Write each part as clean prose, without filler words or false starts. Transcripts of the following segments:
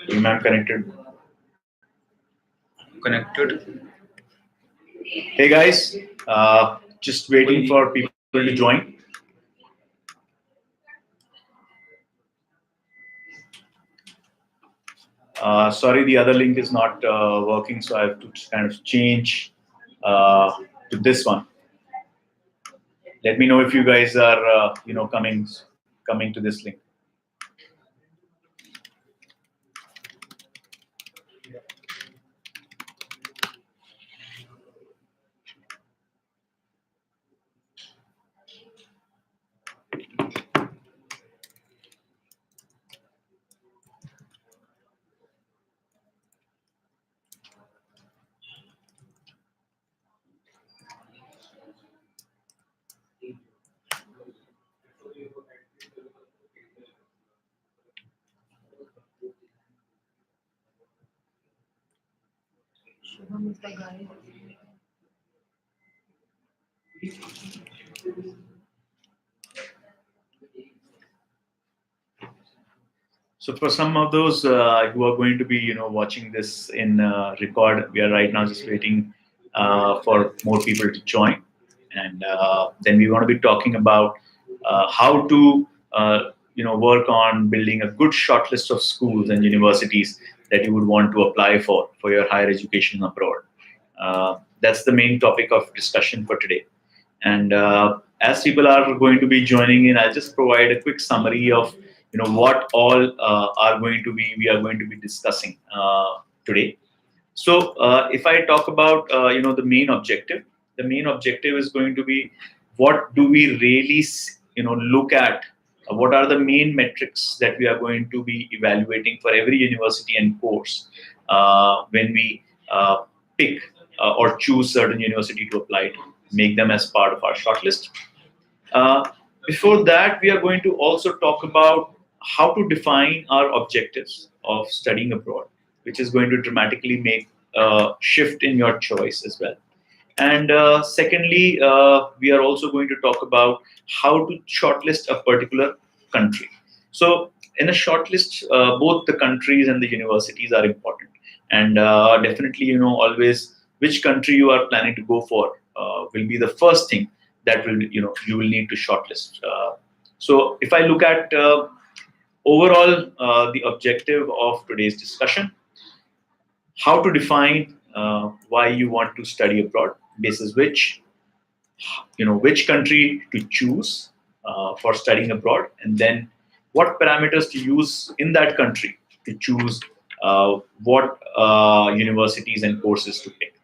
Gmat connected. Connected. Hey guys, just waiting for people to join. Sorry, the other link is not working, so I have to kind of change uh, to this one. Let me know if you guys are, coming to this link. So for some of those who are going to be, watching this in record, we are right now just waiting for more people to join, and then we want to be talking about how to, work on building a good shortlist of schools and universities that you would want to apply for your higher education abroad. That's the main topic of discussion for today. And as people are going to be joining in, I'll just provide a quick summary of what all are going to be we are going to be discussing today. So if I talk about the main objective is going to be what do we really look at. What are the main metrics that we are going to be evaluating for every university and course when we pick or choose certain university to apply to, make them as part of our shortlist. Uh, Before that, we are going to also talk about how to define our objectives of studying abroad, which is going to dramatically make a shift in your choice as well. And secondly, we are also going to talk about how to shortlist a particular country. So, in a shortlist, both the countries and the universities are important, and definitely, always which country you are planning to go for will be the first thing that will, you will need to shortlist. So, if I look at overall the objective of today's discussion, how to define why you want to study abroad, basis which which country to choose for studying abroad, and then what parameters to use in that country to choose what universities and courses to pick.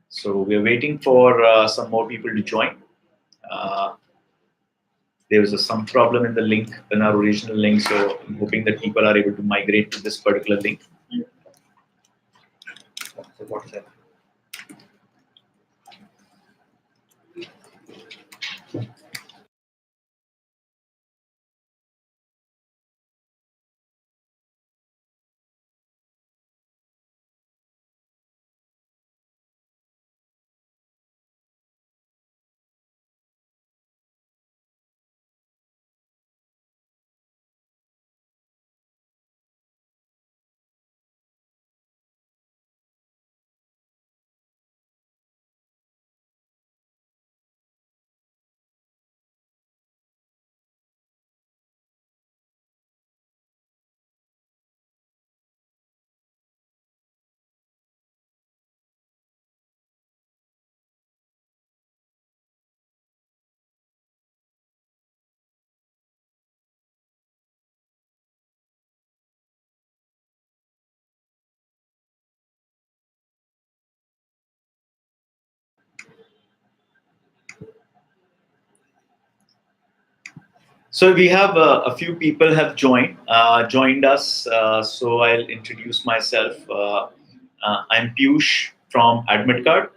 So we are waiting for some more people to join. Uh, there was some problem in the link, in our original link, so I'm hoping that people are able to migrate to this particular link. So what's that? So we have a few people have joined us. So I'll introduce myself. I'm Piyush from Admit Card,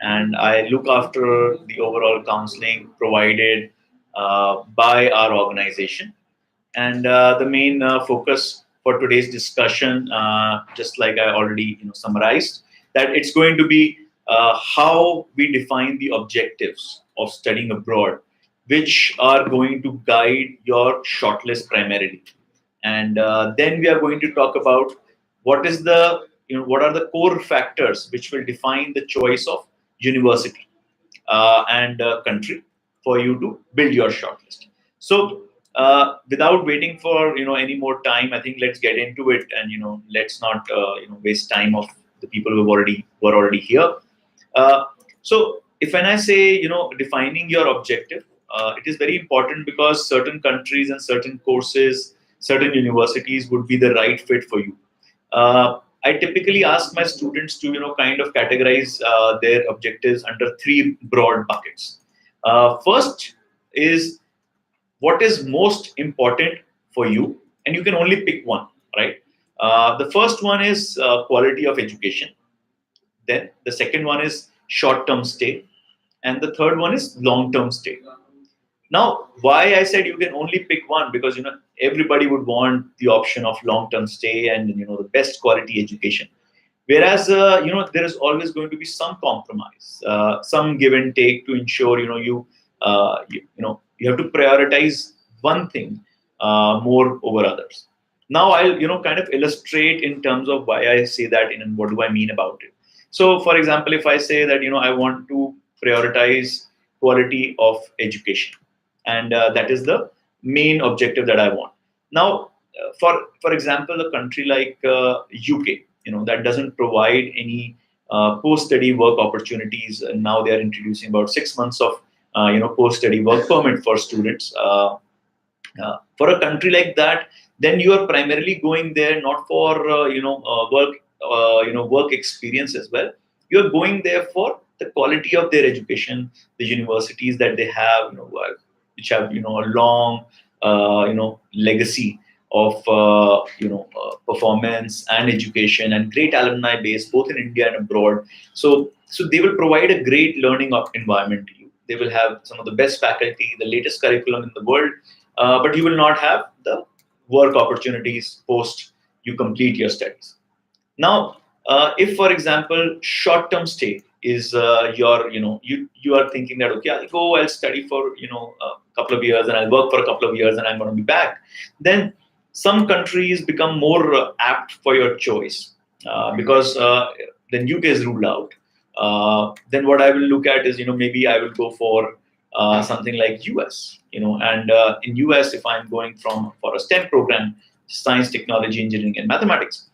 and I look after the overall counseling provided by our organization. And the main focus for today's discussion, just like I already summarized, that it's going to be how we define the objectives of studying abroad, which are going to guide your shortlist primarily. and then we are going to talk about what are the core factors which will define the choice of university and country for you to build your shortlist. So without waiting for any more time, I think let's get into it, and let's not waste time of the people who are already here. So if when I say defining your objective, it is very important because certain countries and certain courses, certain universities would be the right fit for you. I typically ask my students to kind of categorize their objectives under three broad buckets. First is what is most important for you, and you can only pick one, right? The first one is quality of education. Then the second one is short-term stay, and the third one is long-term stay. Now, why I said you can only pick one, because everybody would want the option of long-term stay and the best quality education. Whereas there is always going to be some compromise, some give and take to ensure you have to prioritize one thing more over others. Now I'll kind of illustrate in terms of why I say that and what do I mean about it. So, for example, if I say that I want to prioritize quality of education, and that is the main objective that I want. Now, for example, a country like UK, that doesn't provide any post-study work opportunities, and now they are introducing about 6 months of post-study work permit for students. For a country like that, then you are primarily going there not for work experience as well. You are going there for the quality of their education, the universities that they have, which have a long legacy of performance and education and great alumni base both in India and abroad. So they will provide a great learning environment to you. They will have some of the best faculty, the latest curriculum in the world, but you will not have the work opportunities post you complete your studies. Now, if, for example, short-term stay is you are thinking that, okay, I'll study for a couple of years and I'll work for a couple of years and I'm going to be back, then some countries become more apt for your choice, because then UK is ruled out. Then what I will look at is maybe I will go for something like US, and in US, if I'm going for a STEM program, science, technology, engineering, and mathematics,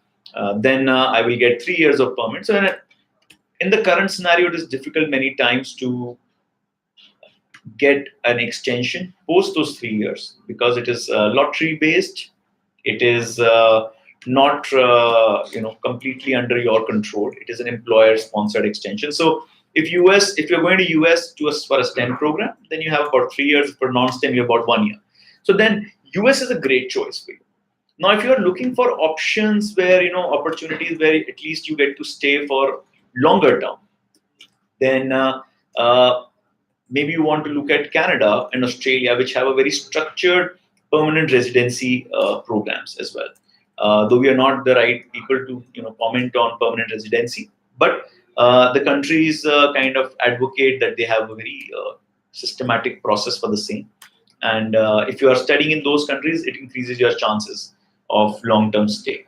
then I will get 3 years of permit. So in the current scenario, it is difficult many times to get an extension post those 3 years because it is lottery based. It is not completely under your control. It is an employer sponsored extension. So if you're going to US for a STEM program, then you have about 3 years. For non-STEM, you have about 1 year. So then US is a great choice for you. Now, if you're looking for options where opportunities where at least you get to stay for longer term, then maybe you want to look at Canada and Australia, which have a very structured permanent residency programs as well. Though we are not the right people to comment on permanent residency, but the countries kind of advocate that they have a very systematic process for the same. And if you are studying in those countries, it increases your chances of long-term stay.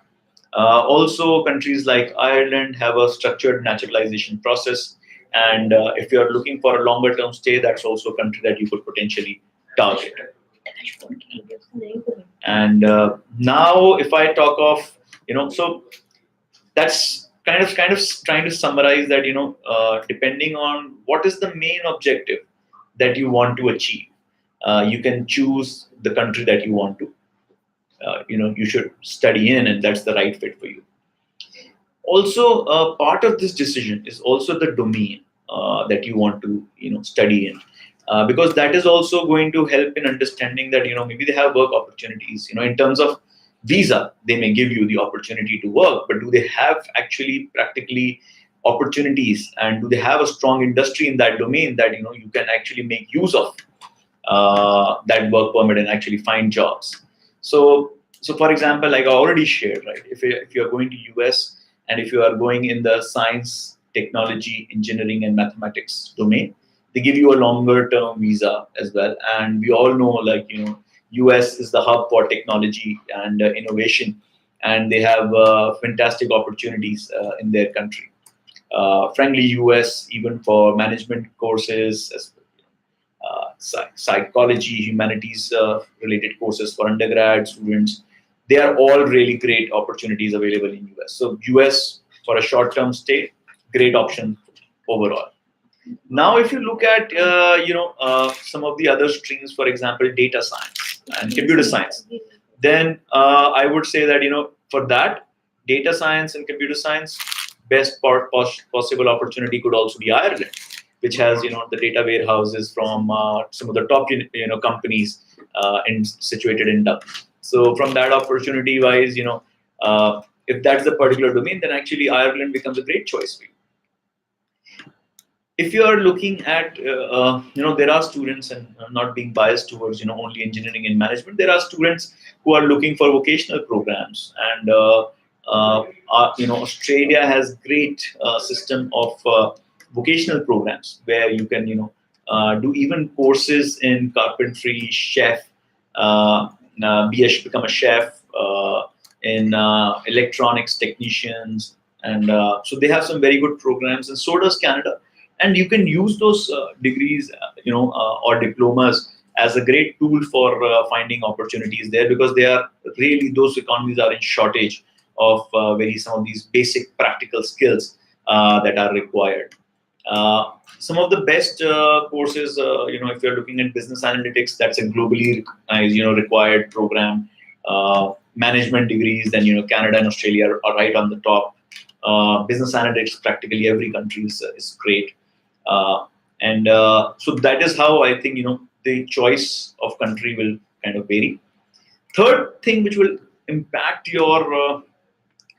Also, countries like Ireland have a structured naturalization process. And if you are looking for a longer-term stay, that's also a country that you could potentially target. And now, if I talk of, so that's kind of trying to summarize that, depending on what is the main objective that you want to achieve, you can choose the country that you want to, you should study in, and that's the right fit for you. Also, part of this decision is also the domain that you want to, study in, because that is also going to help in understanding that, maybe they have work opportunities, in terms of visa, they may give you the opportunity to work, but do they have actually practically opportunities, and do they have a strong industry in that domain that, you can actually make use of that work permit and actually find jobs. So for example, like I already shared, right? If you're going to US and if you are going in the science, technology, engineering, and mathematics domain, they give you a longer term visa as well. And we all know, like, US is the hub for technology and innovation, and they have fantastic opportunities in their country. Frankly, US, even for management courses, psychology, humanities related courses for undergrad students, they are all really great opportunities available in US. So US for a short-term stay, great option overall. Now, if you look at some of the other streams, for example, data science and computer science, then I would say that for that, data science and computer science, possible opportunity could also be Ireland, which has the data warehouses from some of the top companies situated in Dublin. So from that opportunity wise, if that's the particular domain, then actually Ireland becomes a great choice for you. If you are looking at there are students, and not being biased towards only engineering and management, there are students who are looking for vocational programs, and Australia has great system of vocational programs where you can do even courses in carpentry, chef, become a chef, in electronics technicians, and so they have some very good programs, and so does Canada. And you can use those degrees, or diplomas as a great tool for finding opportunities there, because they are really, those economies are in shortage of some of these basic practical skills that are required. Some of the best courses, if you're looking at business analytics, that's a globally recognized, required program. Management degrees, then Canada and Australia are right on the top. Business analytics, practically every country is great. So that is how I think the choice of country will kind of vary. Third thing which will impact your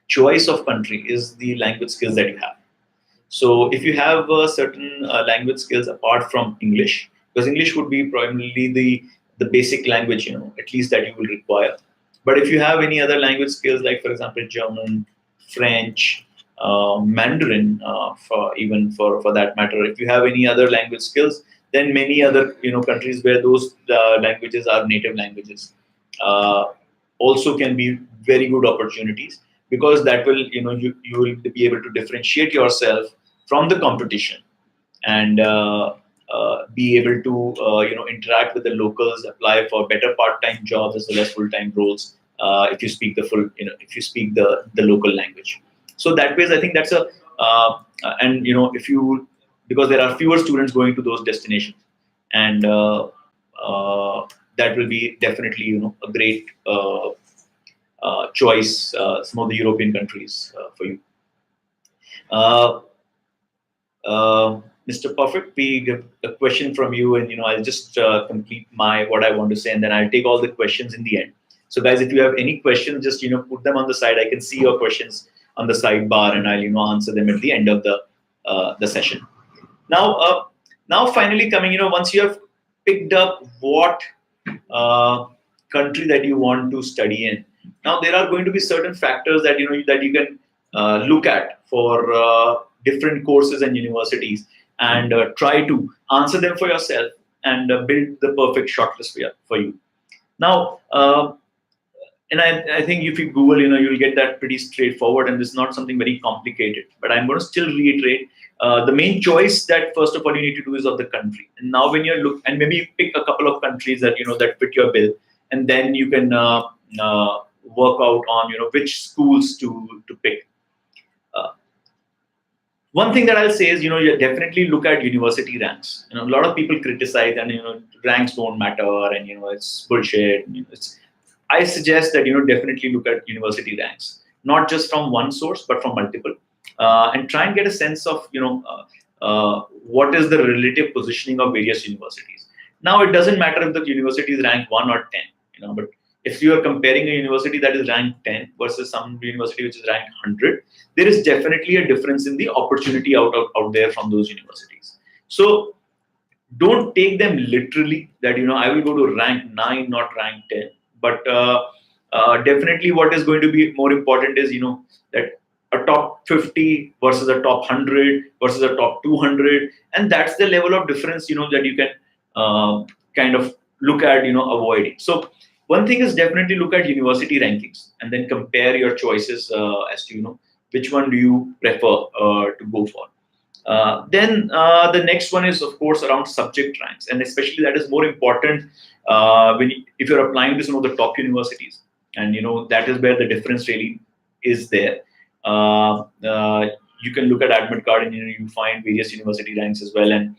choice of country is the language skills that you have. So if you have certain language skills apart from English, because English would be primarily the basic language, at least that you will require. But if you have any other language skills, like for example German, French, Mandarin, for that matter, if you have any other language skills, then many other countries where those languages are native languages also can be very good opportunities, because that will you will be able to differentiate yourself from the competition, and be able to interact with the locals, apply for better part-time jobs as well as full-time roles if you speak if you speak the local language. So that way, I think that's a and if you, because there are fewer students going to those destinations, and that will be definitely a great choice. Some of the European countries for you. Mr. Perfect, we get a question from you, and I'll just complete what I want to say, and then I'll take all the questions in the end. So guys, if you have any questions, just put them on the side. I can see your questions on the sidebar, and I'll answer them at the end of the session. Now finally coming, once you have picked up what country that you want to study in, now there are going to be certain factors that that you can look at for different courses and universities, and try to answer them for yourself, and build the perfect shortlist for you. Now, and I think if you Google, you'll get that pretty straightforward, and this is not something very complicated. But I'm going to still reiterate the main choice that first of all you need to do is of the country. And now when you look, and maybe you pick a couple of countries that that fit your bill, and then you can work out on which schools to pick. One thing that I'll say is, you definitely look at university ranks. A lot of people criticize, and ranks don't matter, and it's bullshit. I suggest that definitely look at university ranks, not just from one source but from multiple, and try and get a sense of what is the relative positioning of various universities. Now, it doesn't matter if the university is ranked 1 or 10, but if you are comparing a university that is ranked 10 versus some university which is ranked 100, there is definitely a difference in the opportunity out there from those universities. So don't take them literally that I will go to rank 9, not rank 10. But definitely what is going to be more important is that a top 50 versus a top 100 versus a top 200, and that's the level of difference that you can kind of look at, avoiding. So one thing is definitely look at university rankings and then compare your choices as to, which one do you prefer to go for. Then the next one is, of course, around subject ranks, and especially that is more important if you're applying to some of the top universities, and that is where the difference really is there. Uh, uh, you can look at admit card, and you find various university ranks as well, and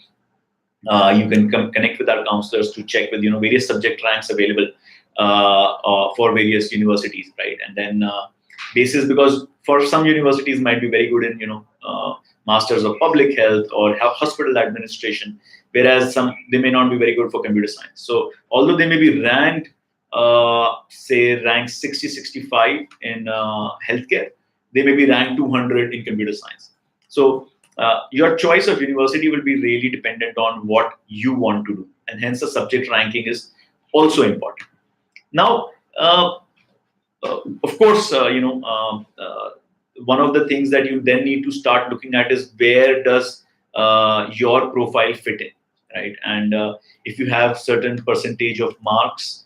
you can connect with our counselors to check with various subject ranks available for various universities, right? And then basis, because for some universities might be very good in masters of public health or have hospital administration, whereas some they may not be very good for computer science. So although they may be ranked say ranked 60 65 in healthcare, they may be ranked 200 in computer science. So your choice of university will be really dependent on what you want to do, and hence the subject ranking is also important. Now, of course, one of the things that you then need to start looking at is where does your profile fit in, right? And if you have certain percentage of marks,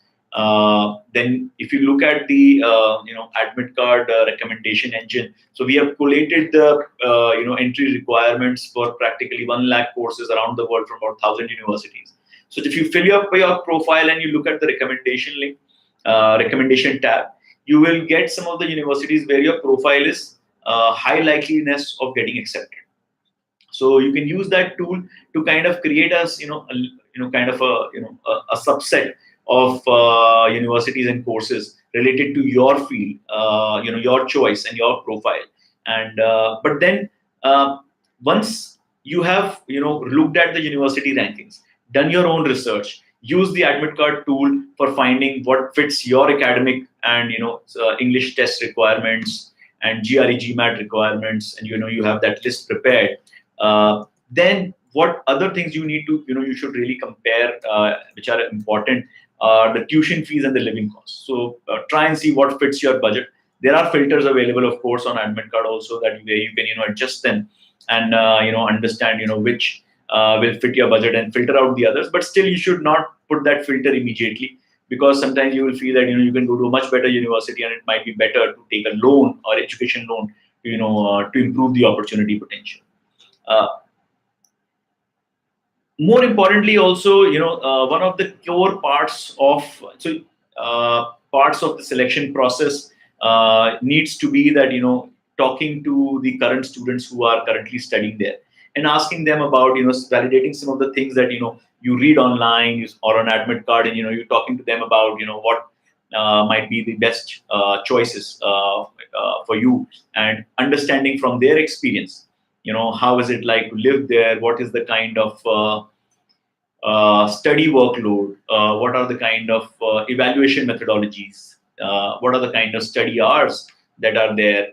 then if you look at the admit card recommendation engine, so we have collated the entry requirements for practically 1 lakh courses around the world from about 1,000 universities. So if you fill your profile and you look at the recommendation link, recommendation tab, you will get some of the universities where your profile is high likeliness of getting accepted. So you can use that tool to kind of create kind of a subset of universities and courses related to your field, your choice and your profile. And but then once you have looked at the university rankings, done your own research, use the admit card tool for finding what fits your academic and English test requirements and GRE GMAT requirements, and you have that list prepared. Then what other things you need to you should really compare, which are important, are the tuition fees and the living costs. So try and see what fits your budget. There are filters available, of course, on admit card also, that where you can adjust them and understand which will fit your budget and filter out the others. But still, you should not put that filter immediately, because sometimes you will feel that you can go to a much better university, and it might be better to take a loan or education loan to improve the opportunity potential. Uh, More importantly, also, one of the core parts of the selection process needs to be that talking to the current students who are currently studying there and asking them about validating some of the things that you read online or on admit card, and you're talking to them about what might be the best choices for you, and understanding from their experience how is it like to live there, what is the kind of study workload, what are the kind of evaluation methodologies, what are the kind of study hours that are there.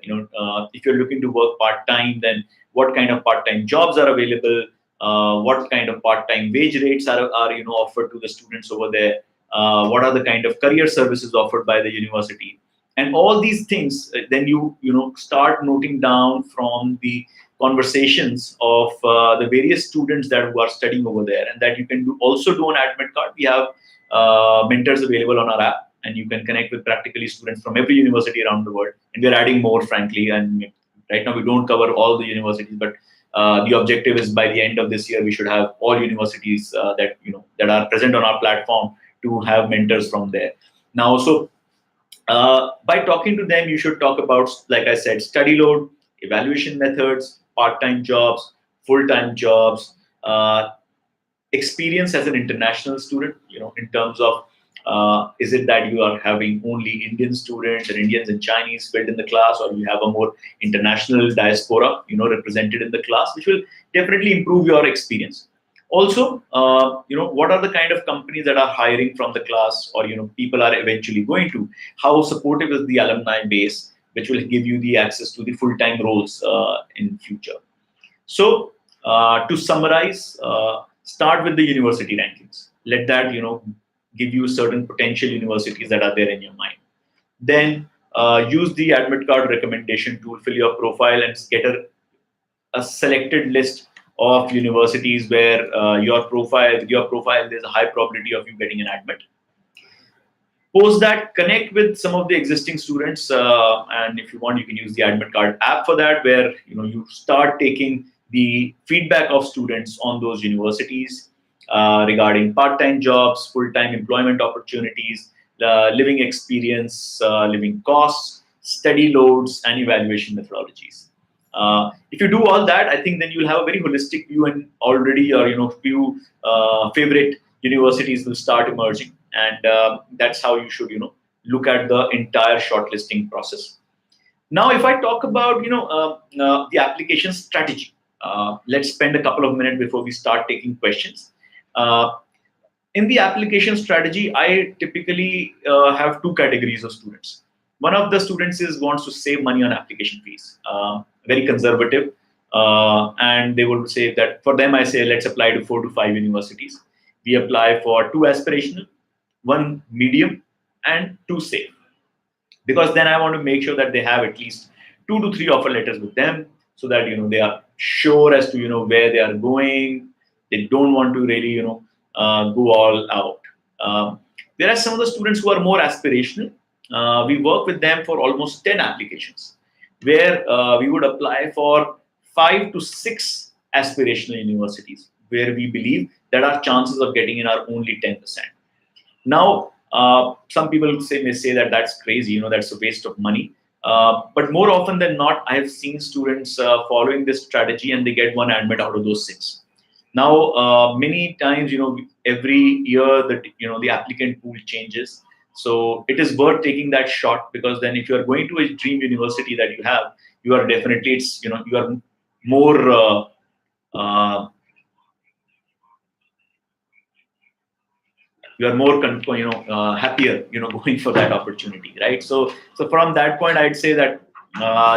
If you're looking to work part-time, then what kind of part-time jobs are available, what kind of part-time wage rates are offered to the students over there, what are the kind of career services offered by the university, and all these things. Then you start noting down from the conversations of the various students that who are studying over there, and that you can also do on admit card. We have mentors available on our app, and you can connect with practically students from every university around the world, and we're adding more, frankly. And right now we don't cover all the universities, but the objective is by the end of this year we should have all universities that are present on our platform to have mentors from there. Now, so by talking to them, you should talk about, like I said, study load, evaluation methods, part-time jobs, full-time jobs, experience as an international student, in terms of is it that you are having only Indian students and Indians and Chinese filled in the class, or you have a more international diaspora, represented in the class, which will definitely improve your experience. Also, what are the kind of companies that are hiring from the class, or people are eventually going to? How supportive is the alumni base, which will give you the access to the full-time roles in future. So, to summarize, start with the university rankings. Let that give you certain potential universities that are there in your mind. Then use the admit card recommendation tool, fill your profile, and get a selected list of universities where with your profile, there's a high probability of you getting an admit. Post that, connect with some of the existing students, and if you want, you can use the Admit Card app for that, where you start taking the feedback of students on those universities regarding part-time jobs, full-time employment opportunities, living experience, living costs, study loads, and evaluation methodologies. If you do all that, I think then you'll have a very holistic view, and already your few favorite universities will start emerging, and that's how you should look at the entire shortlisting process. Now, if I talk about the application strategy, let's spend a couple of minutes before we start taking questions. Uh, in the application strategy, I typically have two categories of students. One of the students is wants to save money on application fees, very conservative, and they will say that for them, I say let's apply to 4 to 5 universities. We apply for 2 aspirational, 1 medium, and 2 safe, because then I want to make sure that they have at least 2 to 3 offer letters with them, so that they are sure as to where they are going. They don't want to really go all out. Whereas some of the students who are more aspirational, we work with them for almost 10 applications, where we would apply for 5 to 6 aspirational universities, where we believe that our chances of getting in are only 10%. Now, some people may say that that's crazy, that's a waste of money. But more often than not, I have seen students following this strategy, and they get one admit out of those 6. Now, many times, every year that the applicant pool changes, so it is worth taking that shot, because then if you are going to a dream university that you have, you are definitely you are more happier going for that opportunity, right? So from that point, I'd say that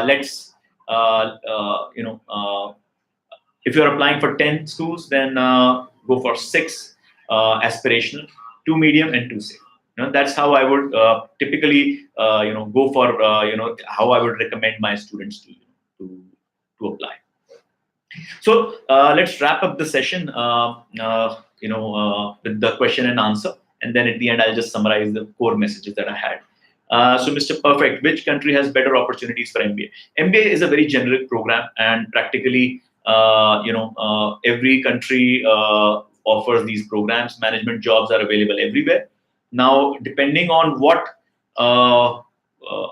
let's if you're applying for 10 schools, then go for 6 aspirational, 2 medium, and 2 safe. That's how I would typically go for how I would recommend my students to apply. So let's wrap up the session with the question and answer, and then at the end I'll just summarize the core messages that I had. So Mr. Perfect, which country has better opportunities for MBA? MBA is a very generic program, and practically every country offers these programs. Management jobs are available everywhere. Now, depending on what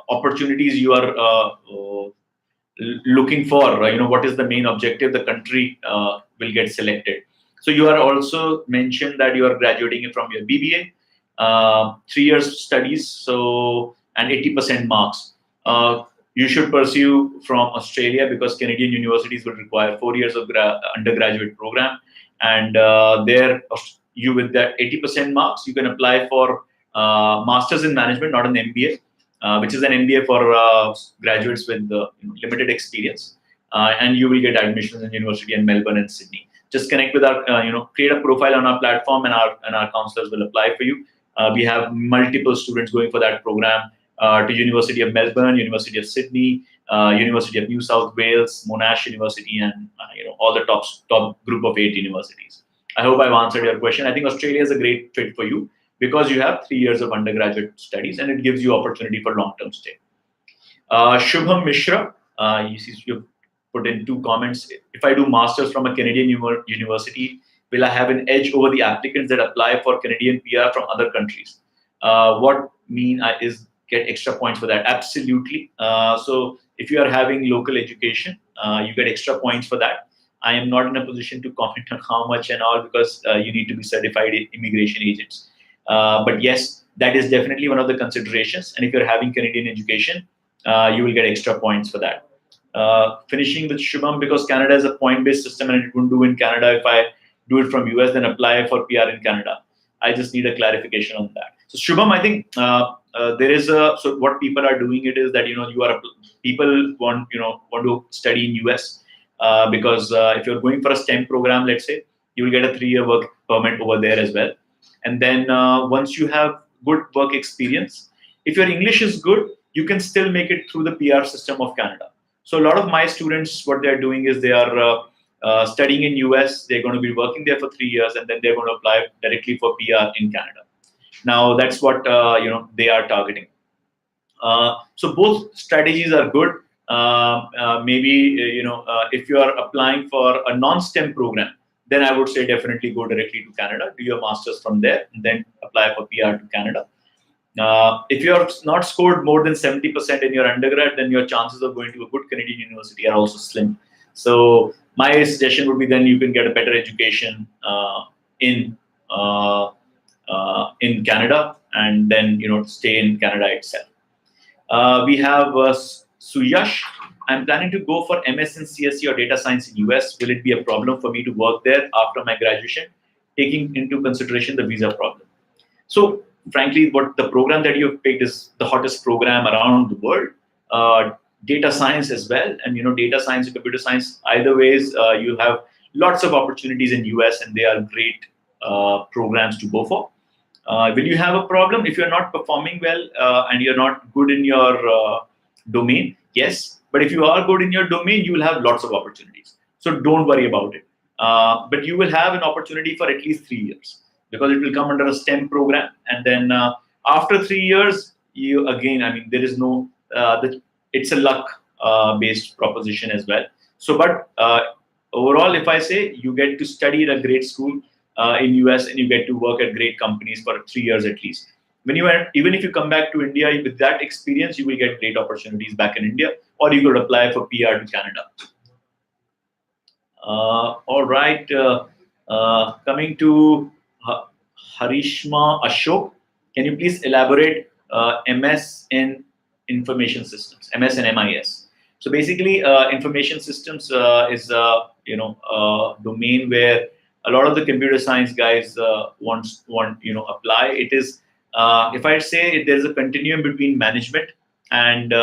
opportunities you are looking for, what is the main objective, the country will get selected. So you are also mentioned that you are graduating from your BBA, 3 years studies, so and 80% marks. You should pursue from Australia, because Canadian universities will require 4 years of undergraduate program, and there you, with that 80% marks, you can apply for masters in management, not an MBA. Which is an MBA for graduates with limited experience, and you will get admissions in university in Melbourne and Sydney. Just connect with our, create a profile on our platform, and our counselors will apply for you. We have multiple students going for that program to University of Melbourne, University of Sydney, University of New South Wales, Monash University, and all the top group of 8 universities. I hope I've answered your question. I think Australia is a great fit for you, because you have 3 years of undergraduate studies, and it gives you opportunity for long-term stay. Shubham Mishra, you put in 2 comments. If I do masters from a Canadian university, will I have an edge over the applicants that apply for Canadian PR from other countries? What mean is get extra points for that? Absolutely. So if you are having local education, you get extra points for that. I am not in a position to comment on how much and all, because you need to be certified immigration agents. But yes, that is definitely one of the considerations. And if you're having Canadian education, you will get extra points for that. Finishing with Shubham, because Canada is a point-based system, and it wouldn't do in Canada if I do it from US, then apply for PR in Canada. I just need a clarification on that. So Shubham, I think there is so what people are doing it is that people want to study in US, because if you're going for a STEM program, let's say, you will get a 3-year work permit over there as well. And then once you have good work experience, if your English is good, you can still make it through the PR system of Canada. So a lot of my students, what they're doing is they are studying in US. They're going to be working there for 3 years, and then they're going to apply directly for PR in Canada. Now that's what they are targeting. So both strategies are good. Maybe if you are applying for a non-STEM program, then I would say definitely go directly to Canada, do your masters from there, and then apply for PR to Canada. If you have not scored more than 70% in your undergrad, then your chances of going to a good Canadian university are also slim. So my suggestion would be then you can get a better education in Canada, and then stay in Canada itself. We have Suyash. I'm planning to go for MS in CSE or data science in US. Will it be a problem for me to work there after my graduation, taking into consideration the visa problem? So, frankly, what the program that you've picked is the hottest program around the world. Data science as well, and data science and computer science. Either ways, you have lots of opportunities in US, and they are great programs to go for. Will you have a problem if you're not performing well and you're not good in your domain? Yes, but if you are good in your domain, you will have lots of opportunities. So don't worry about it. But you will have an opportunity for at least 3 years, because it will come under a STEM program, and then after 3 years, you again, there is no. It's a luck based proposition as well. So, but overall, if I say you get to study at a great school in US, and you get to work at great companies for 3 years at least. Even if you come back to India with that experience, you will get great opportunities back in India, or you could apply for PR to Canada. All right. Coming to Harishma Ashok, can you please elaborate MS in information systems, MS and MIS? So basically, information systems is a domain where a lot of the computer science guys want apply. It is if I say there's a continuum between management and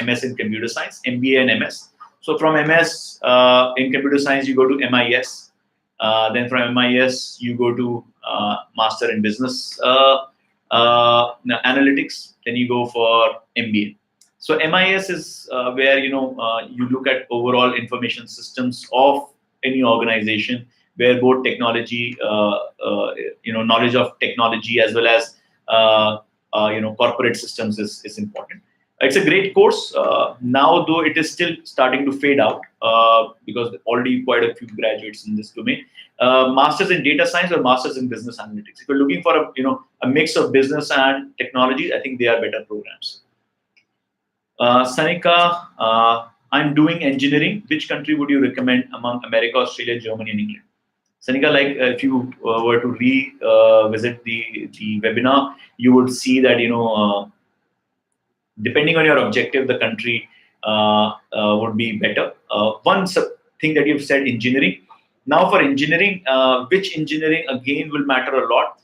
MS in computer science, MBA and MS. So from MS in computer science, you go to MIS. Then from MIS, you go to Master in Business Analytics. Then you go for MBA. So MIS is where you look at overall information systems of any organization, where both technology, knowledge of technology as well as corporate systems is important. It's a great course now, though it is still starting to fade out because already quite a few graduates in this domain. Masters in data science or masters in business analytics. If you're looking for a mix of business and technology, I think they are better programs. Sanika, I'm doing engineering. Which country would you recommend among America, Australia, Germany, and England? Sanika, if you were to revisit the webinar, you would see that depending on your objective, the country would be better. One thing that you've said, engineering. Now for engineering, which engineering again will matter a lot.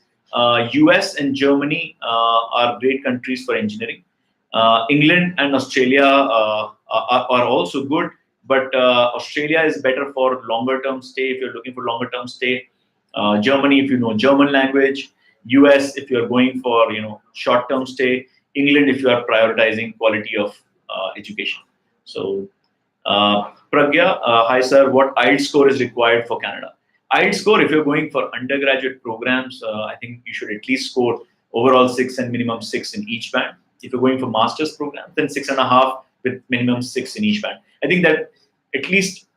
US and Germany are great countries for engineering. England and Australia are also good, but Australia is better for longer term stay if you're looking for longer term stay. Germany, if you know German language. US, if you're going for short term stay. England, if you are prioritizing quality of education. So, Pragya, hi sir, what IELTS score is required for Canada? IELTS score, if you're going for undergraduate programs, I think you should at least score overall 6 and minimum 6 in each band. If you're going for master's program, then 6.5 with minimum 6 in each band. I think that at least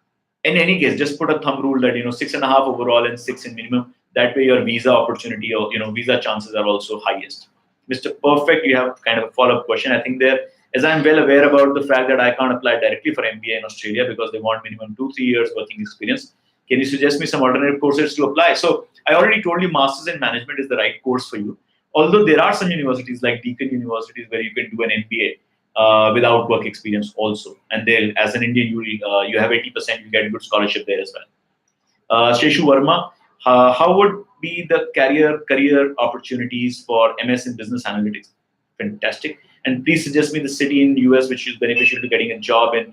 in any case, just put a thumb rule that 6.5 overall and 6 in minimum. That way, your visa opportunity or visa chances are also highest. Mr. Perfect, you have kind of a follow-up question. I think there, as I'm well aware about the fact that I can't apply directly for MBA in Australia because they want minimum 2-3 years working experience. Can you suggest me some alternative courses to apply? So I already told you Masters in Management is the right course for you. Although there are some universities like Deakin Universities where you can do an MBA without work experience also. And there, as an Indian, you have 80%, you get good scholarship there as well. Sheshu Verma, how would be the career opportunities for MS in Business Analytics? Fantastic. And please suggest me the city in US which is beneficial to getting a job in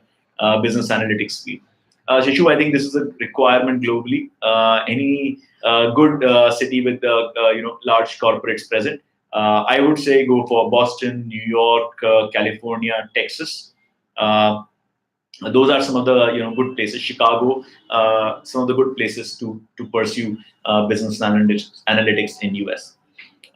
business analytics field. Sheshu, I think this is a requirement globally. Any good city with large corporates present, I would say go for Boston, New York, California, Texas. Those are some of the good places. Chicago, some of the good places to pursue business analytics in US.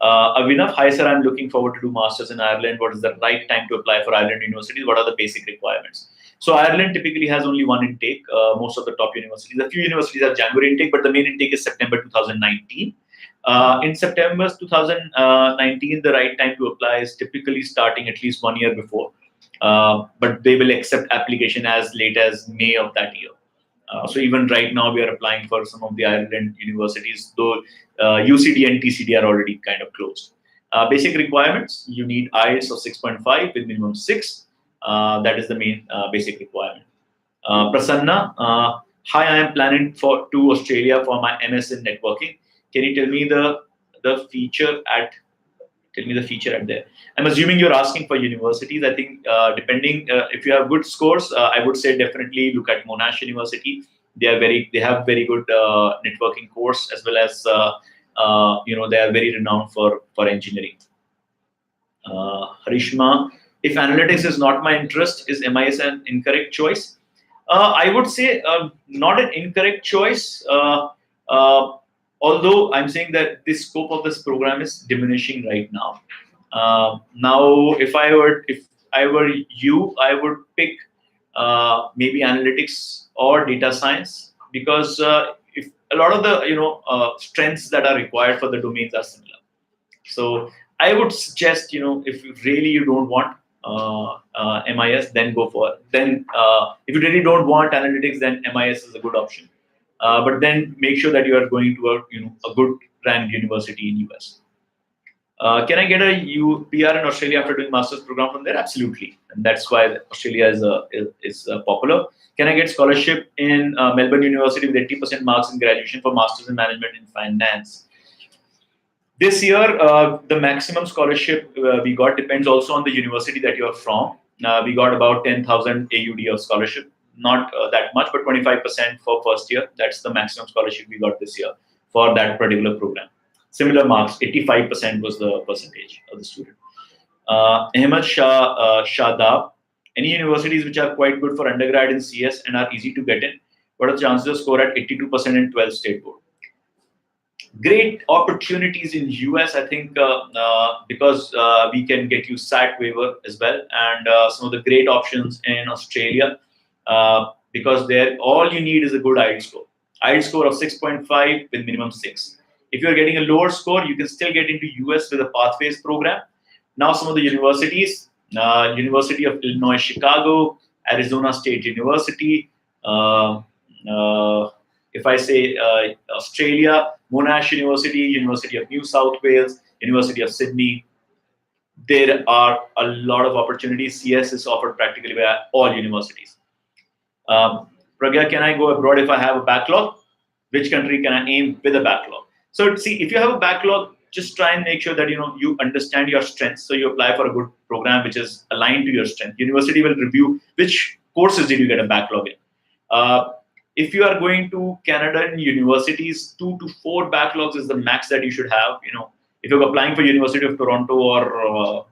Avinav, hi sir, I'm looking forward to do masters in Ireland. What is the right time to apply for Ireland universities? What are the basic requirements? So Ireland typically has only one intake. Most of the top universities, a few universities have January intake, but the main intake is September 2019. In September 2019, the right time to apply is typically starting at least 1 year before. But they will accept application as late as May of that year. So even right now, we are applying for some of the Ireland universities, though UCD and TCD are already kind of closed. Basic requirements: you need IELTS of 6.5 with minimum 6. That is the main basic requirement. Prasanna, hi, I am planning to Australia for my MS in networking. Can you tell me the feature at tell me the feature at there. I'm assuming you're asking for universities. I think depending if you have good scores, I would say definitely look at Monash University. They have very good networking course, as well as they are very renowned for engineering. Harishma, if analytics is not my interest, is MIS an incorrect choice? I would say not an incorrect choice. Although I'm saying that the scope of this program is diminishing right now. Now, if I were you, I would pick maybe analytics or data science, because if a lot of the strengths that are required for the domains are similar. So I would suggest, if you don't want MIS, then go for it. Then if you really don't want analytics, then MIS is a good option. But then make sure that you are going to a good ranked university in US. Can I get a PR in Australia after doing master's program from there? Absolutely, and that's why Australia is popular. Can I get scholarship in Melbourne University with 80% marks in graduation for masters in management in finance? This year, the maximum scholarship we got depends also on the university that you are from. We got about 10,000 AUD of scholarship, not that much, but 25% for first year. That's the maximum scholarship we got this year for that particular program. Similar marks, 85% was the percentage of the student. Ahmed Shadab, any universities which are quite good for undergrad in CS and are easy to get in? What are the chances of score at 82% in 12th state board? Great opportunities in US, I think, because we can get you SAT waiver as well, and some of the great options in Australia, because there all you need is a good IELTS score. IELTS score of 6.5 with minimum 6. If you're getting a lower score, you can still get into US with a Pathways program. Now, some of the universities, University of Illinois Chicago, Arizona State University, if I say Australia, Monash University, University of New South Wales, University of Sydney, there are a lot of opportunities. CS is offered practically by all universities. Pragya, can I go abroad if I have a backlog? Which country can I aim with a backlog? So see, if you have a backlog, just try and make sure that you understand your strengths. So you apply for a good program which is aligned to your strength. University will review which courses did you get a backlog in. If you are going to Canadian universities, 2 to 4 backlogs is the max that you should have. If you're applying for University of Toronto or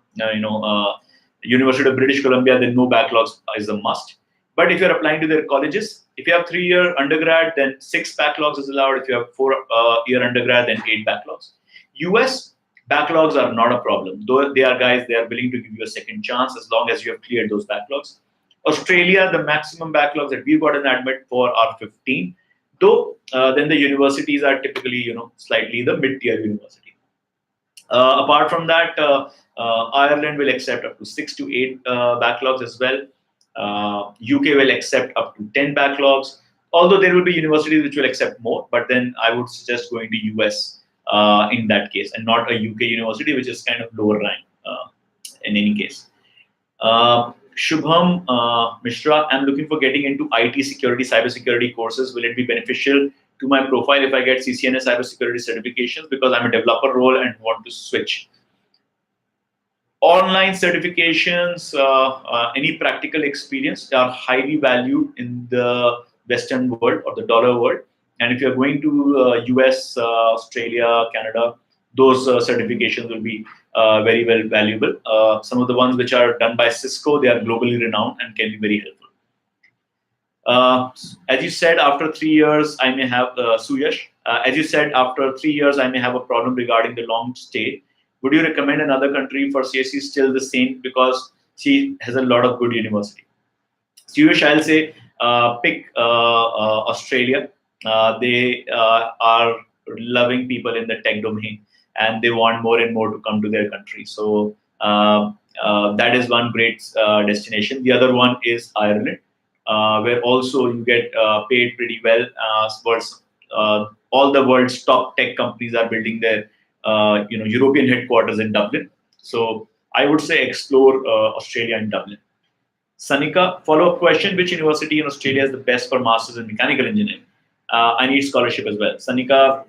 University of British Columbia, then no backlogs is a must. But if you're applying to their colleges, if you have 3-year undergrad, then 6 backlogs is allowed. If you have 4-year undergrad, then 8 backlogs. US backlogs are not a problem. Though they are willing to give you a second chance as long as you have cleared those backlogs. Australia, the maximum backlogs that we've got an admit for are 15. Though then the universities are typically, slightly the mid-tier university. Apart from that, Ireland will accept up to 6 to 8 backlogs as well. UK will accept up to 10 backlogs. Although there will be universities which will accept more, but then I would suggest going to US in that case, and not a UK university which is kind of lower rank in any case. Shubham Mishra, I'm looking for getting into IT security, cybersecurity courses. Will it be beneficial to my profile if I get CCNA cybersecurity certifications, because I'm a developer role and want to switch? Online certifications, any practical experience are highly valued in the Western world or the dollar world. And if you're going to US, Australia, Canada, those certifications will be very well valuable. Some of the ones which are done by Cisco, they are globally renowned and can be very helpful. As you said, after 3 years, I may have Suyash. As you said, after 3 years, I may have a problem regarding the long stay. Would you recommend another country for CSE? Still the same because she has a lot of good university. Suyash, I'll say pick Australia. They are loving people in the tech domain, and they want more and more to come to their country. So that is one great destination. The other one is Ireland, where also you get paid pretty well. All the world's top tech companies are building their European headquarters in Dublin. So I would say explore Australia and Dublin. Sanika, follow-up question: which university in Australia is the best for masters in mechanical engineering? I need scholarship as well. Sanika,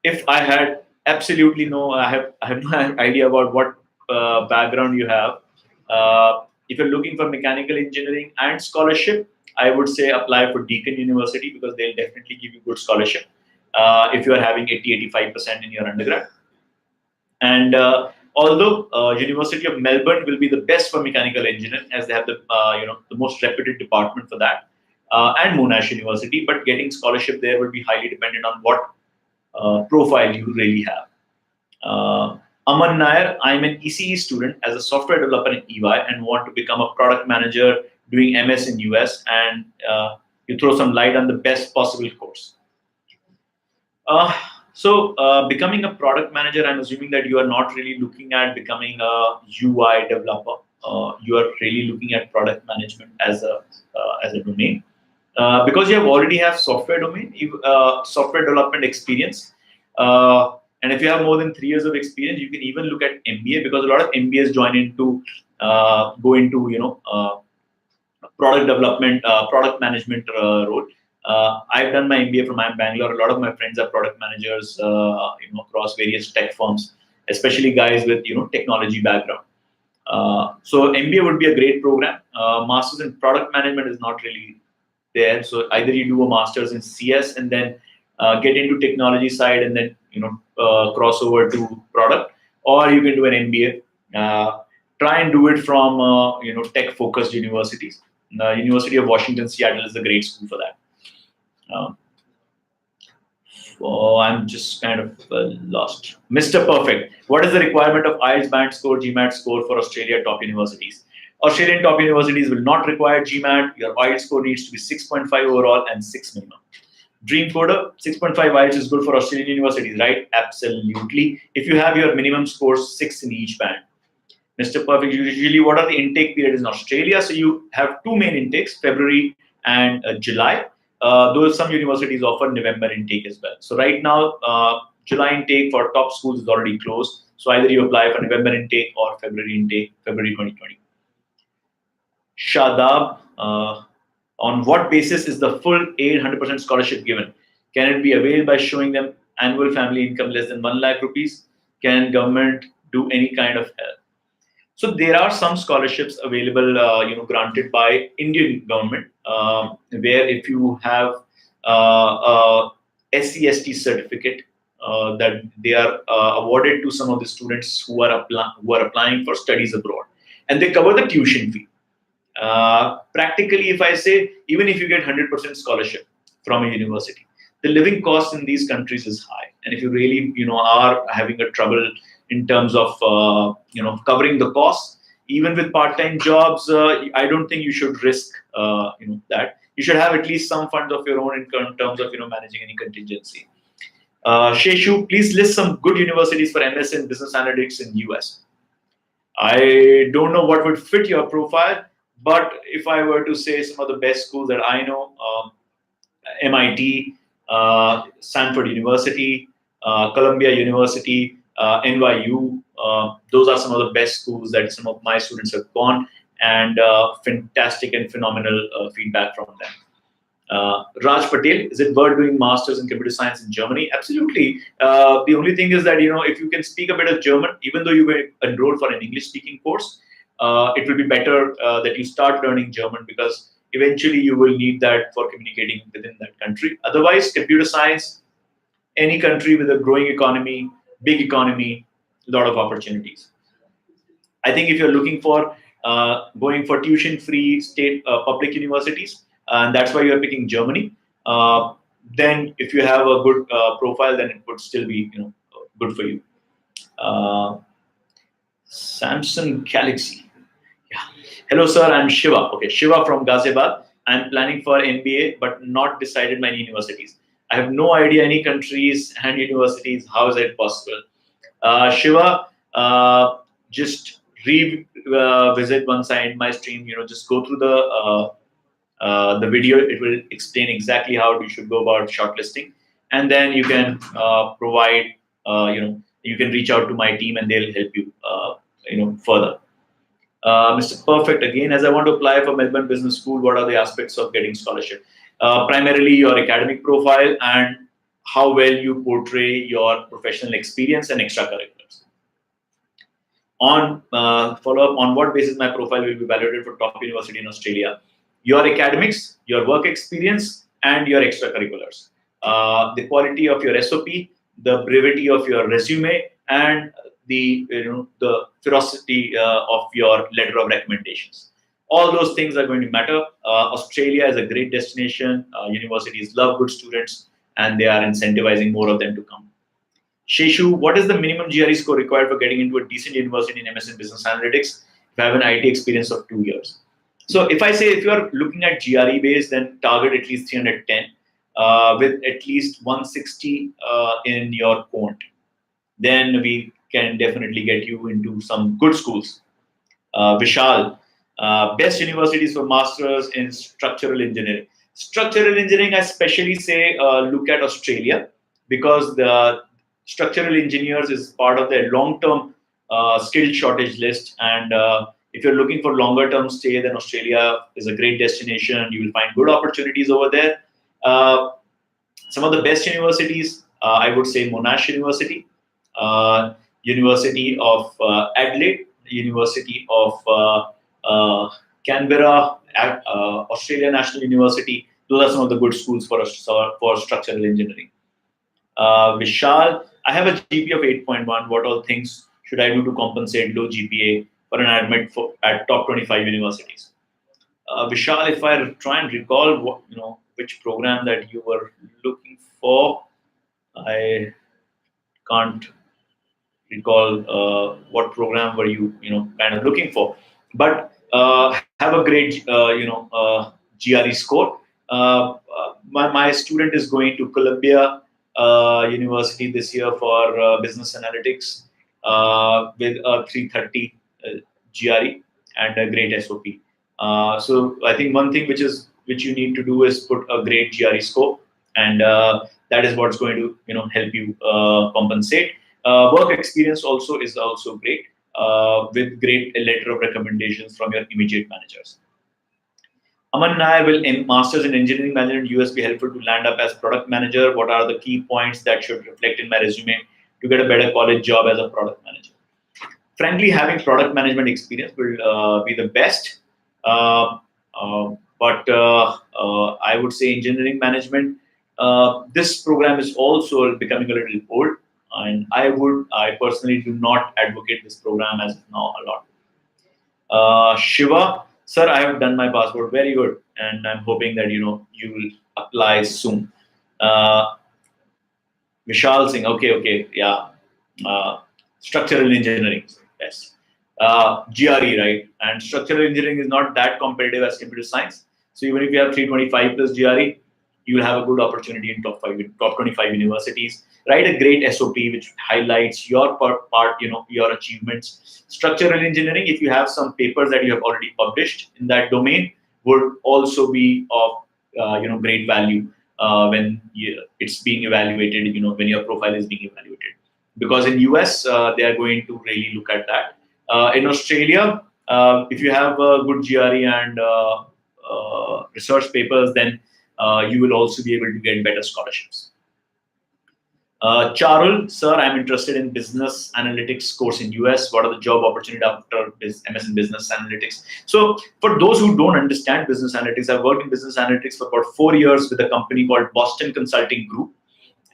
if I had absolutely no, I have no idea about what background you have. If you're looking for mechanical engineering and scholarship, I would say apply for Deakin University because they'll definitely give you good scholarship if you are having 80-85% in your undergrad. And although University of Melbourne will be the best for mechanical engineering as they have the most reputed department for that, and Monash University, but getting scholarship there will be highly dependent on what profile you really have. Aman Nair, I'm an ECE student as a software developer in EY and want to become a product manager doing MS in US, and you throw some light on the best possible course. Becoming a product manager, I'm assuming that you are not really looking at becoming a UI developer. You are really looking at product management as a domain. Because you already have software domain, software development experience. And if you have more than 3 years of experience, you can even look at MBA because a lot of MBAs go into product development, product management role. I've done my MBA from Bangalore. A lot of my friends are product managers, across various tech firms, especially guys with technology background. So MBA would be a great program. Masters in product management is not really there. So either you do a master's in CS and then get into technology side and then cross over to product, or you can do an MBA. Try and do it from tech focused universities. University of Washington Seattle is a great school for that. I'm just kind of lost. Mr. Perfect. What is the requirement of IELTS band score, Gmat score for Australia top universities? Australian top universities will not require Gmat. Your IELTS score needs to be 6.5 overall and 6 minimum. Dream coder, 6.5 IELTS is good for Australian universities, right? Absolutely. If you have your minimum scores 6 in each band. Mr. Perfect, usually what are the intake periods in Australia? So you have two main intakes, February and July. Though some universities offer November intake as well. So right now, July intake for top schools is already closed. So either you apply for November intake or February intake, February 2020. Shadab, on what basis is the full 800% scholarship given? Can it be availed by showing them annual family income less than 1 lakh rupees? Can government do any kind of help? So there are some scholarships available, granted by Indian government, where if you have a SC/ST certificate that they are awarded to some of the students who are applying for studies abroad, and they cover the tuition fee. Practically, if I say, even if you get 100% scholarship from a university, the living cost in these countries is high, and if you really are having a trouble in terms of covering the costs, even with part-time jobs, I don't think you should risk that. You should have at least some funds of your own in terms of managing any contingency. Sheshu, please list some good universities for MS in business analytics in US. I don't know what would fit your profile, but if I were to say some of the best schools that I know, MIT, Stanford University, Columbia University, NYU, those are some of the best schools that some of my students have gone, and fantastic and phenomenal feedback from them. Raj Patel, is it worth doing masters in computer science in Germany? Absolutely. The only thing is that if you can speak a bit of German, even though you were enrolled for an English-speaking course, it will be better that you start learning German, because eventually you will need that for communicating within that country. Otherwise, computer science, any country with a growing economy, big economy, a lot of opportunities. I think if you're looking for going for tuition-free state public universities, and that's why you're picking Germany. Then, if you have a good profile, then it would still be good for you. Uh, Samsung Galaxy. Yeah. Hello, sir. I'm Shiva. Okay, Shiva from Ghaziabad. I'm planning for MBA, but not decided my universities. I have no idea any countries and universities. How is it possible? Shiva, just visit once I end my stream. Just go through the video. It will explain exactly how you should go about shortlisting, and then you can provide. You can reach out to my team, and they'll help you. Further. Mr. Perfect, again, as I want to apply for Melbourne Business School, what are the aspects of getting scholarship? Primarily your academic profile and how well you portray your professional experience and extracurriculars. On follow-up, on what basis my profile will be validated for top university in Australia? Your academics, your work experience, and your extracurriculars. The quality of your SOP, the brevity of your resume, and the ferocity of your letter of recommendations. All those things are going to matter. Australia is a great destination. Universities love good students, and they are incentivizing more of them to come. Sheshu, what is the minimum GRE score required for getting into a decent university in MS in Business Analytics if I have an IT experience of 2 years? So if I say if you are looking at GRE base, then target at least 310 with at least 160 in your quant. Then we can definitely get you into some good schools. Vishal, best universities for masters in structural engineering. Structural engineering, I especially say look at Australia, because the structural engineers is part of their long-term skill shortage list. And if you're looking for longer-term stay, then Australia is a great destination. You will find good opportunities over there. Some of the best universities, I would say Monash University, University of Adelaide, University of Canberra, Australia National University. Those are some of the good schools for structural engineering. Vishal, I have a GPA of 8.1. What all things should I do to compensate low GPA for an admit at top 25 universities? Vishal, if I try and recall which program that you were looking for, I can't recall what program were you kind of looking for, but have a great GRE score. My student is going to Columbia University this year for business analytics with a 330 GRE and a great SOP. So I think one thing which you need to do is put a great GRE score, and that is what's going to help you compensate. Work experience is also great, with great letter of recommendations from your immediate managers. Aman Nair, will Masters in Engineering Management US be helpful to land up as product manager? What are the key points that should reflect in my resume to get a better college job as a product manager? Frankly, having product management experience will be the best. But I would say engineering management, this program is also becoming a little old. And I personally do not advocate this program as of now a lot. Shiva, sir, I have done my passport. Very good. And I'm hoping that, you will apply soon. Vishal Singh, okay, yeah. Structural engineering, yes. GRE, right? And structural engineering is not that competitive as computer science. So even if you have 325 plus GRE, you will have a good opportunity in top 25 universities. Write a great SOP which highlights your part, your achievements. Structural engineering, if you have some papers that you have already published in that domain, would also be of great value when it's being evaluated. When your profile is being evaluated, because in US they are going to really look at that. In Australia, if you have a good GRE and research papers, then you will also be able to get better scholarships. Charul, sir, I'm interested in business analytics course in US. What are the job opportunities after MS in business analytics? So for those who don't understand business analytics, I've worked in business analytics for about 4 years with a company called Boston Consulting Group.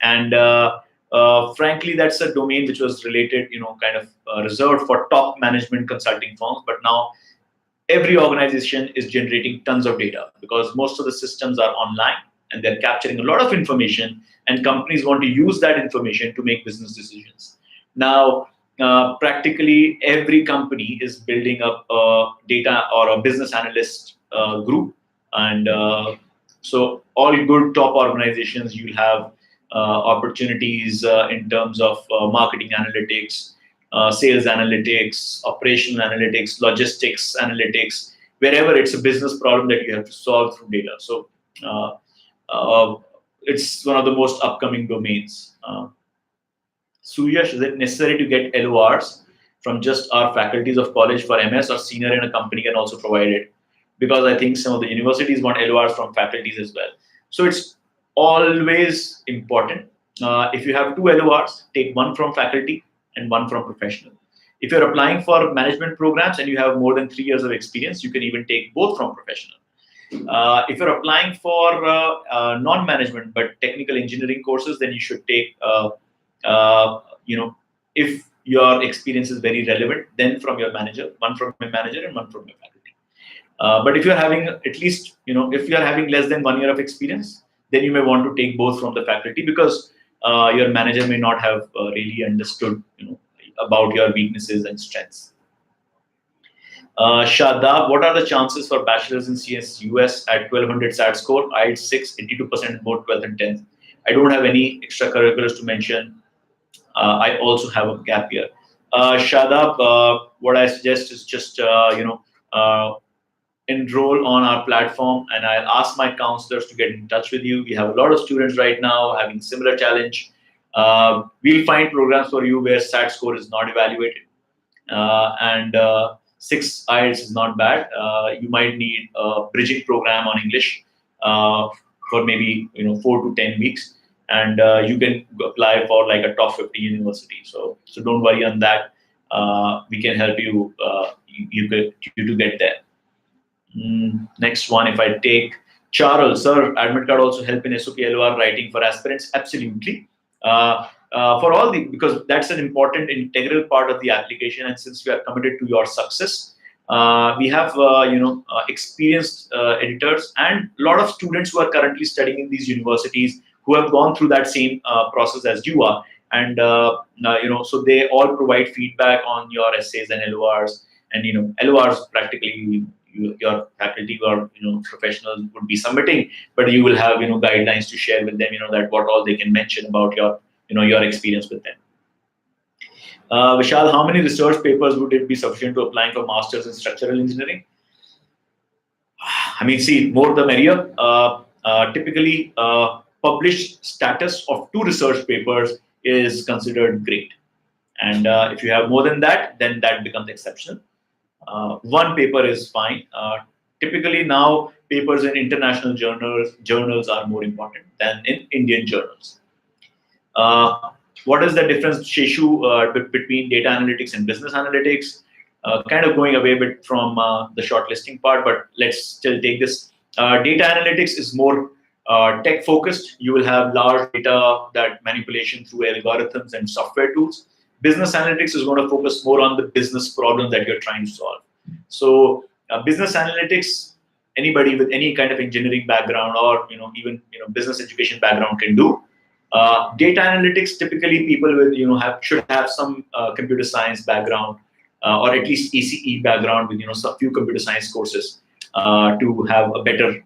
And frankly, that's a domain which was related, kind of reserved for top management consulting firms. But now every organization is generating tons of data because most of the systems are online and they're capturing a lot of information, and companies want to use that information to make business decisions. Now, practically every company is building up a data or a business analyst group, and so all good top organizations, you'll have opportunities in terms of marketing analytics, sales analytics, operational analytics, logistics analytics, wherever it's a business problem that you have to solve through data. So uh, uh, it's one of the most upcoming domains. Suyash, is it necessary to get LORs from just our faculties of college for MS, or senior in a company can also provide it? Because I think some of the universities want LORs from faculties as well. So it's always important. If you have two LORs, take one from faculty and one from professional. If you're applying for management programs and you have more than 3 years of experience, you can even take both from professional. If you're applying for non-management but technical engineering courses, then you should take, if your experience is very relevant, then from your manager, one from your manager and one from your faculty. But if you're having at least, if you're having less than 1 year of experience, then you may want to take both from the faculty because your manager may not have really understood, about your weaknesses and strengths. Shadab, what are the chances for bachelor's in CS US at 1200 SAT score? I had 82% in both 12th and 10th. I don't have any extracurriculars to mention. I also have a gap year. Shadab, what I suggest is just, enroll on our platform, and I'll ask my counselors to get in touch with you. We have a lot of students right now having similar challenge. We'll find programs for you where SAT score is not evaluated. And 6 IELTS is not bad. You might need a bridging program on English for maybe 4 to 10 weeks, and you can apply for like a top 50 university. So don't worry on that. We can help you. You to get there. Next one, if I take Charles, sir, admit card also help in SOP LOR writing for aspirants? Absolutely. For all because that's an important integral part of the application, and since we are committed to your success, we have experienced editors and a lot of students who are currently studying in these universities who have gone through that same process as you are, and so they all provide feedback on your essays and LORs, and LORs practically your faculty or professionals would be submitting, but you will have guidelines to share with them, that what all they can mention about your your experience with them. Vishal, how many research papers would it be sufficient to applying for masters in structural engineering? I mean, see, more the merrier. Typically, published status of 2 research papers is considered great, and if you have more than that, then that becomes exceptional. 1 paper is fine. Typically now, papers in international journals are more important than in Indian journals. What is the difference, Sheshu, between data analytics and business analytics? Kind of going away a bit from the shortlisting part, but let's still take this. Data analytics is more tech focused. You will have large data, that manipulation through algorithms and software tools. Business analytics is going to focus more on the business problem that you're trying to solve. So business analytics, anybody with any kind of engineering background or even business education background can do. Data analytics, typically people with should have some computer science background or at least ECE background with some few computer science courses to have a better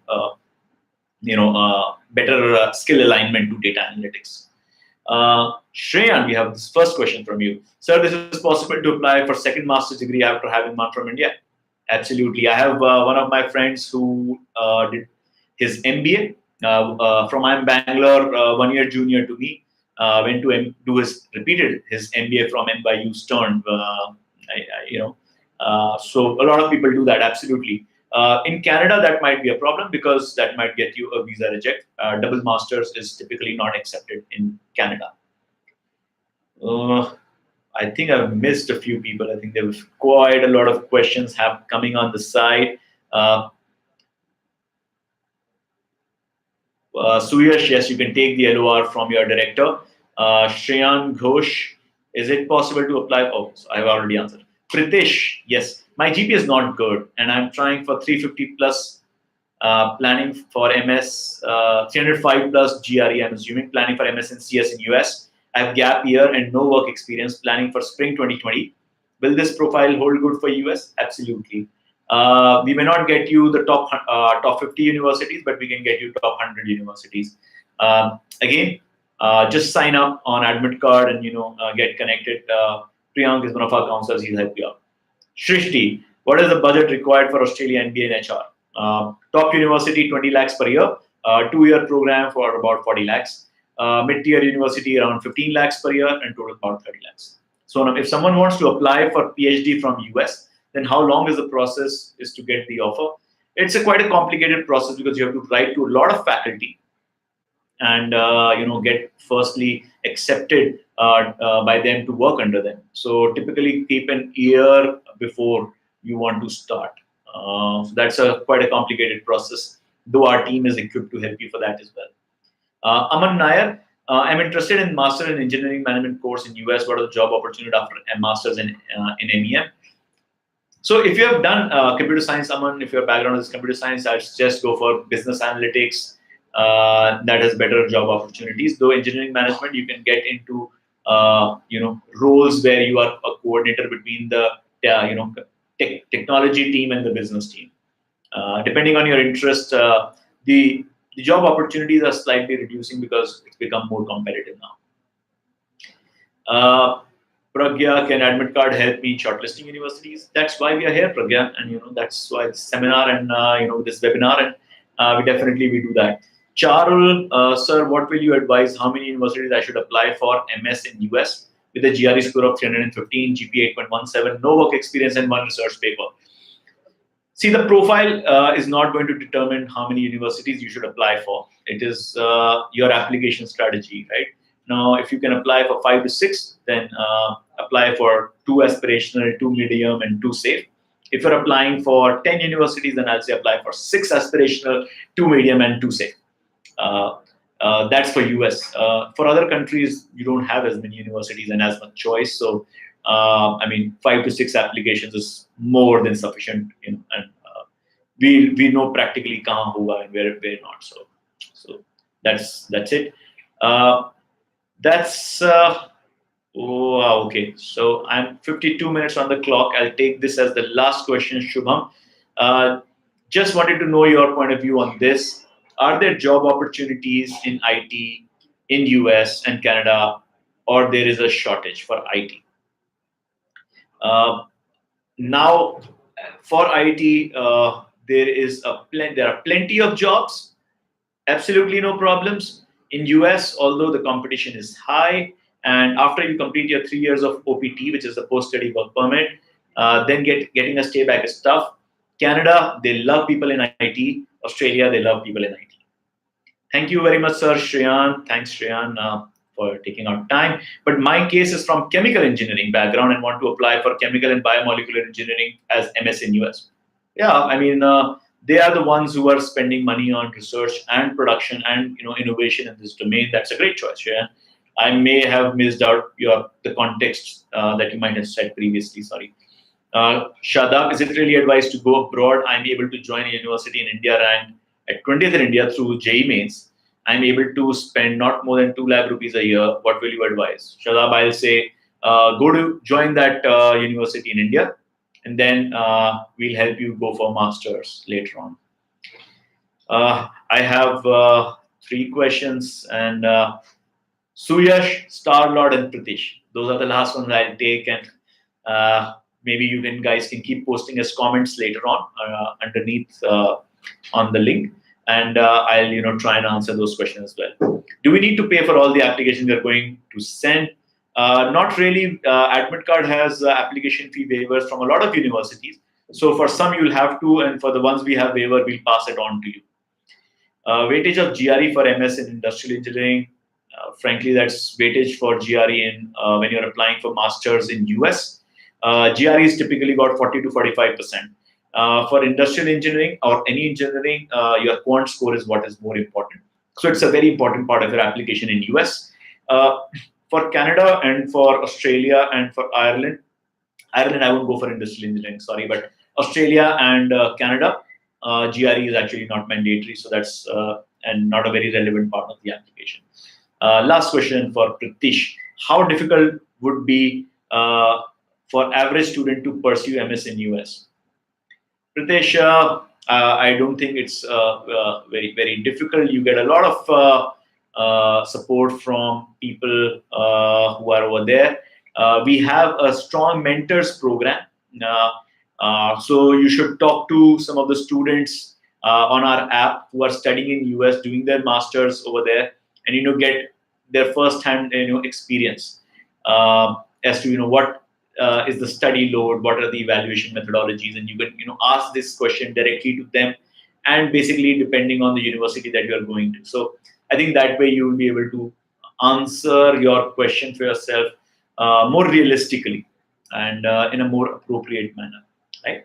better skill alignment to data analytics. Shreyan, we have this first question from you. Sir, this is possible to apply for second master's degree after having one from India? Absolutely. I have one of my friends who did his MBA from Bangalore, 1 year junior to me. Went to repeated his MBA from NYU Stern. So a lot of people do that. Absolutely. In Canada, that might be a problem because that might get you a visa reject. Double masters is typically not accepted in Canada. I think I've missed a few people. I think there was quite a lot of questions coming on the side. Suyash, yes, you can take the LOR from your director. Shreyan Ghosh, is it possible to apply? Oh, so I've already answered. Pritesh, yes. My GPA is not good, and I'm trying for 350 plus, planning for MS, 305 plus GRE, I'm assuming, planning for MS and CS in US. I have gap year and no work experience, planning for spring 2020. Will this profile hold good for US? Absolutely. We may not get you the top 50 universities, but we can get you top 100 universities. Again, just sign up on Admit Card and get connected. Priyank is one of our counselors; he'll help you out. Shrishti, what is the budget required for Australia MBA and HR? Top university 20 lakhs per year, 2-year program for about 40 lakhs, mid-tier university around 15 lakhs per year, and total about 30 lakhs. So now, if someone wants to apply for PhD from US, then how long is the process is to get the offer? It's quite a complicated process because you have to write to a lot of faculty and get firstly accepted by them to work under them. So typically keep an year before you want to start. So that's quite a complicated process, though our team is equipped to help you for that as well. Aman Nair, I'm interested in Master in Engineering Management course in US. What are the job opportunity after a Master's in MEM? So if you have done computer science, Aman, if your background is computer science, I'd suggest go for business analytics. That has better job opportunities. Though engineering management, you can get into roles where you are a coordinator between the technology team and the business team. Depending on your interest, the job opportunities are slightly reducing because it's become more competitive now. Pragya, can Admit Card help me shortlisting universities? That's why we are here, Pragya, and that's why it's seminar and this webinar, and we do that. Charul, sir, what will you advise? How many universities I should apply for MS in US with a GRE score of 315, GPA 8.17, no work experience, and one research paper? See, the profile is not going to determine how many universities you should apply for. It is your application strategy, right? Now, if you can apply for 5 to 6, then apply for 2 aspirational, 2 medium, and 2 safe. If you're applying for 10 universities, then I'll say apply for 6 aspirational, 2 medium, and 2 safe. That's for US. For other countries, you don't have as many universities and as much choice. So, 5 to 6 applications is more than sufficient. And we know practically kahan hoga and where not. So that's it. Okay. So I'm 52 minutes on the clock. I'll take this as the last question, Shubham. Just wanted to know your point of view on this. Are there job opportunities in IT in US and Canada, or there is a shortage for IT? Now, for IT, there are plenty of jobs. Absolutely no problems. In US, although the competition is high, and after you complete your 3 years of OPT, which is the post-study work permit, then getting a stay back is tough. Canada, they love people in IT. Australia, they love people in IT. Thank you very much, sir, Shreyan. Thanks, Shreyan, for taking out time. But my case is from chemical engineering background and want to apply for chemical and biomolecular engineering as MS in US. Yeah, they are the ones who are spending money on research and production and innovation in this domain. That's a great choice, Shreyan. I may have missed out the context that you might have said previously. Sorry. Shadab, is it really advised to go abroad? I'm able to join a university in India ranked at 20th in India through JEE mains. I'm able to spend not more than 2 lakh rupees a year. What will you advise? Shadab, I'll say go to join that university in India, and then we'll help you go for masters later on. I have 3 questions, and Suyash, Starlord, and Pritish. Those are the last ones I'll take, and maybe you guys can keep posting as comments later on underneath on the link, and I'll try and answer those questions as well. Do we need to pay for all the applications we are going to send? Not really. Admit Card has application fee waivers from a lot of universities. So for some you'll have to, and for the ones we have waiver, we'll pass it on to you. Weightage of GRE for MS in industrial engineering. Frankly, that's weightage for GRE in when you're applying for masters in US. GRE is typically got 40 to 45%. For industrial engineering or any engineering, your quant score is what is more important. So it's a very important part of your application in US. For Canada and for Australia and for Ireland, Ireland, I won't go for industrial engineering, sorry, but Australia and Canada, GRE is actually not mandatory, so that's and not a very relevant part of the application. Last question for Pritish: how difficult would be for average student to pursue MS in US? Pritesh, I don't think it's very difficult. You get a lot of support from people who are over there. We have a strong mentors program, so you should talk to some of the students on our app who are studying in US, doing their masters over there, and get their first-hand experience as to what is the study load, what are the evaluation methodologies, and you can ask this question directly to them, and basically depending on the university that you are going to. So I think that way you will be able to answer your question for yourself more realistically and in a more appropriate manner, right?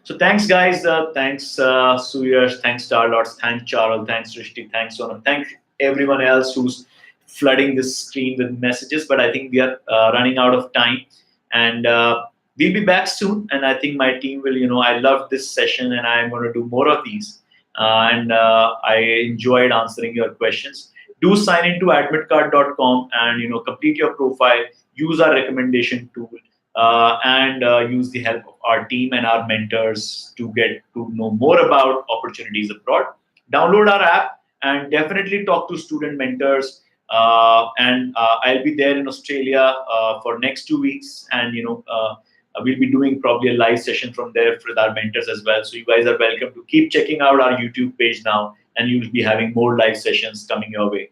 So thanks, guys. Thanks, Suyash. Thanks, Starlots. Thanks, Charles. Thanks, Rishti. Thanks, Sonam. Thanks everyone else who's flooding this screen with messages. But I think we are running out of time, and we'll be back soon. And I think my team will. I love this session, and I'm going to do more of these. And I enjoyed answering your questions. Do sign into admitcard.com and complete your profile. Use our recommendation tool. And use the help of our team and our mentors to get to know more about opportunities abroad. Download our app and definitely talk to student mentors. And I'll be there in Australia for next 2 weeks, and we'll be doing probably a live session from there with our mentors as well. So you guys are welcome to keep checking out our YouTube page now, and you'll be having more live sessions coming your way.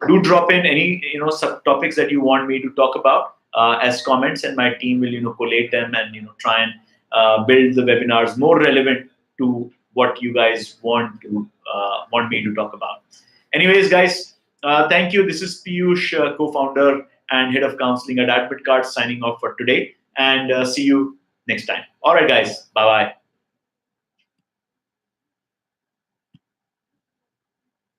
Do drop in any subtopics that you want me to talk about as comments, and my team will collate them and try and build the webinars more relevant to what you guys want me to talk about. Anyways, guys, thank you. This is Piyush, co-founder and head of counseling at AdmitCard, signing off for today, and see you next time. All right, guys. Bye bye.